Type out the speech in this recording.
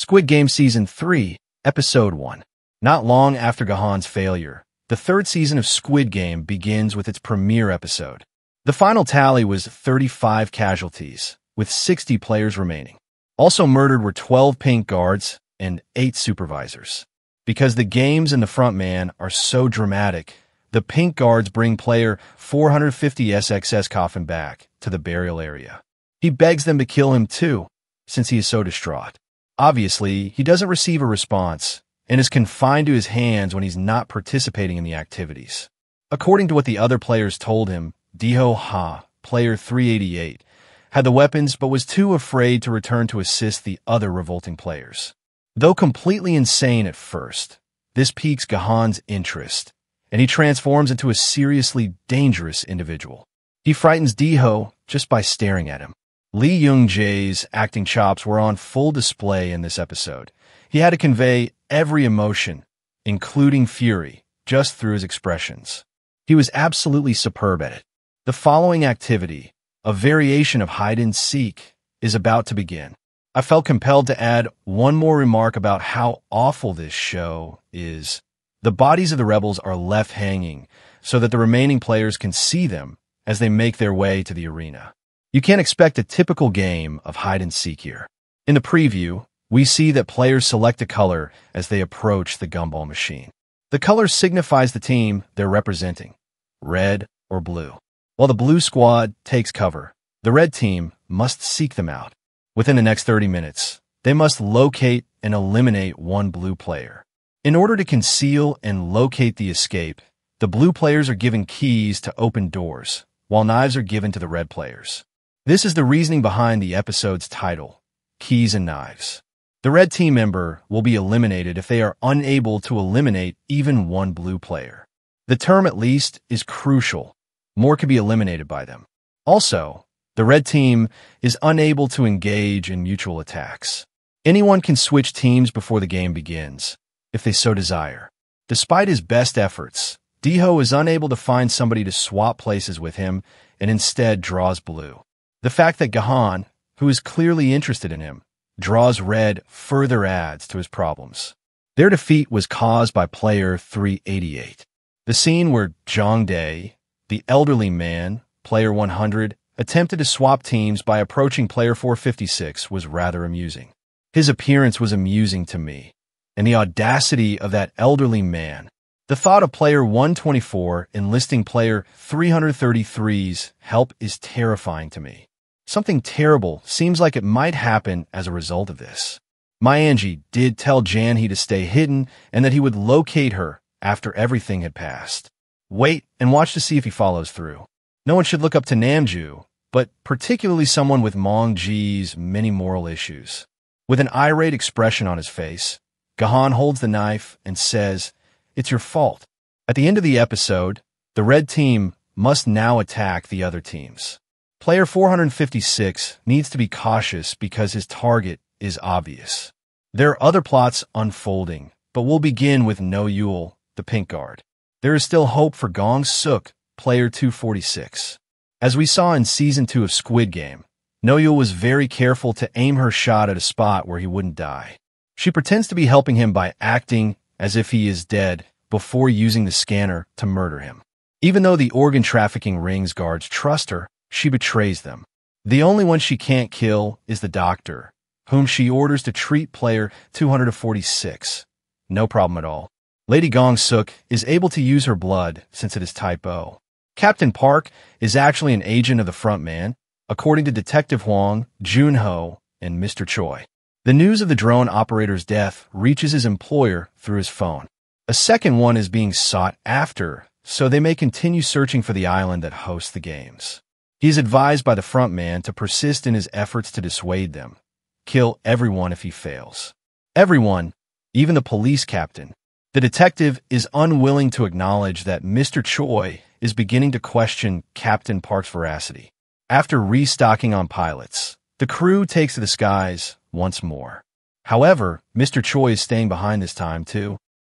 Squid Game Season 3, Episode 1. Not long after Gahan's failure, the third season of Squid Game begins with its premiere episode. The final tally was 35 casualties, with 60 players remaining. Also murdered were 12 pink guards and 8 supervisors. Because the games and the front man are so dramatic, the pink guards bring player 450 SXS Coffin back to the burial area. He begs them to kill him too, since he is so distraught. Obviously, he doesn't receive a response and is confined to his hands when he's not participating in the activities. According to what the other players told him, Deho Ha, player 388, had the weapons but was too afraid to return to assist the other revolting players. Though completely insane at first, this piques Gahan's interest, and he transforms into a seriously dangerous individual. He frightens Deho just by staring at him. Lee Young-jae's acting chops were on full display in this episode. He had to convey every emotion, including fury, just through his expressions. He was absolutely superb at it. The following activity, a variation of hide-and-seek, is about to begin. I felt compelled to add one more remark about how awful this show is. The bodies of the rebels are left hanging so that the remaining players can see them as they make their way to the arena. You can't expect a typical game of hide-and-seek here. In the preview, we see that players select a color as they approach the gumball machine. The color signifies the team they're representing, red or blue. While the blue squad takes cover, the red team must seek them out. Within the next 30 minutes, they must locate and eliminate one blue player. In order to conceal and locate the escape, the blue players are given keys to open doors, while knives are given to the red players. This is the reasoning behind the episode's title, Keys and Knives. The red team member will be eliminated if they are unable to eliminate even one blue player. The term "at least" is crucial. More could be eliminated by them. Also, the red team is unable to engage in mutual attacks. Anyone can switch teams before the game begins, if they so desire. Despite his best efforts, Deho is unable to find somebody to swap places with him and instead draws blue. The fact that Gahan, who is clearly interested in him, draws red further adds to his problems. Their defeat was caused by player 388. The scene where Jong Dae, the elderly man, player 100, attempted to swap teams by approaching player 456 was rather amusing. His appearance was amusing to me, and the audacity of that elderly man. The thought of player 124 enlisting player 333's help is terrifying to me. Something terrible seems like it might happen as a result of this. My Angie did tell Janhee to stay hidden and that he would locate her after everything had passed. Wait and watch to see if he follows through. No one should look up to Namju, but particularly someone with Mong Ji's many moral issues. With an irate expression on his face, Gahan holds the knife and says, "It's your fault." At the end of the episode, the red team must now attack the other teams. Player 456 needs to be cautious because his target is obvious. There are other plots unfolding, but we'll begin with No Yul, the pink guard. There is still hope for Gong Suk, player 246. As we saw in Season 2 of Squid Game, No Yul was very careful to aim her shot at a spot where he wouldn't die. She pretends to be helping him by acting as if he is dead before using the scanner to murder him. Even though the organ trafficking rings guards trust her, she betrays them. The only one she can't kill is the doctor, whom she orders to treat player 246. No problem at all. Lady Gong Suk is able to use her blood since it is type O. Captain Park is actually an agent of the front man, according to Detective Hwang, Junho, and Mr. Choi. The news of the drone operator's death reaches his employer through his phone. A second one is being sought after, so they may continue searching for the island that hosts the games. He is advised by the front man to persist in his efforts to dissuade them. Kill everyone if he fails. Everyone, even the police captain. The detective is unwilling to acknowledge that Mr. Choi is beginning to question Captain Park's veracity. After restocking on pilots, the crew takes to the skies once more. However, Mr. Choi is staying behind this time too.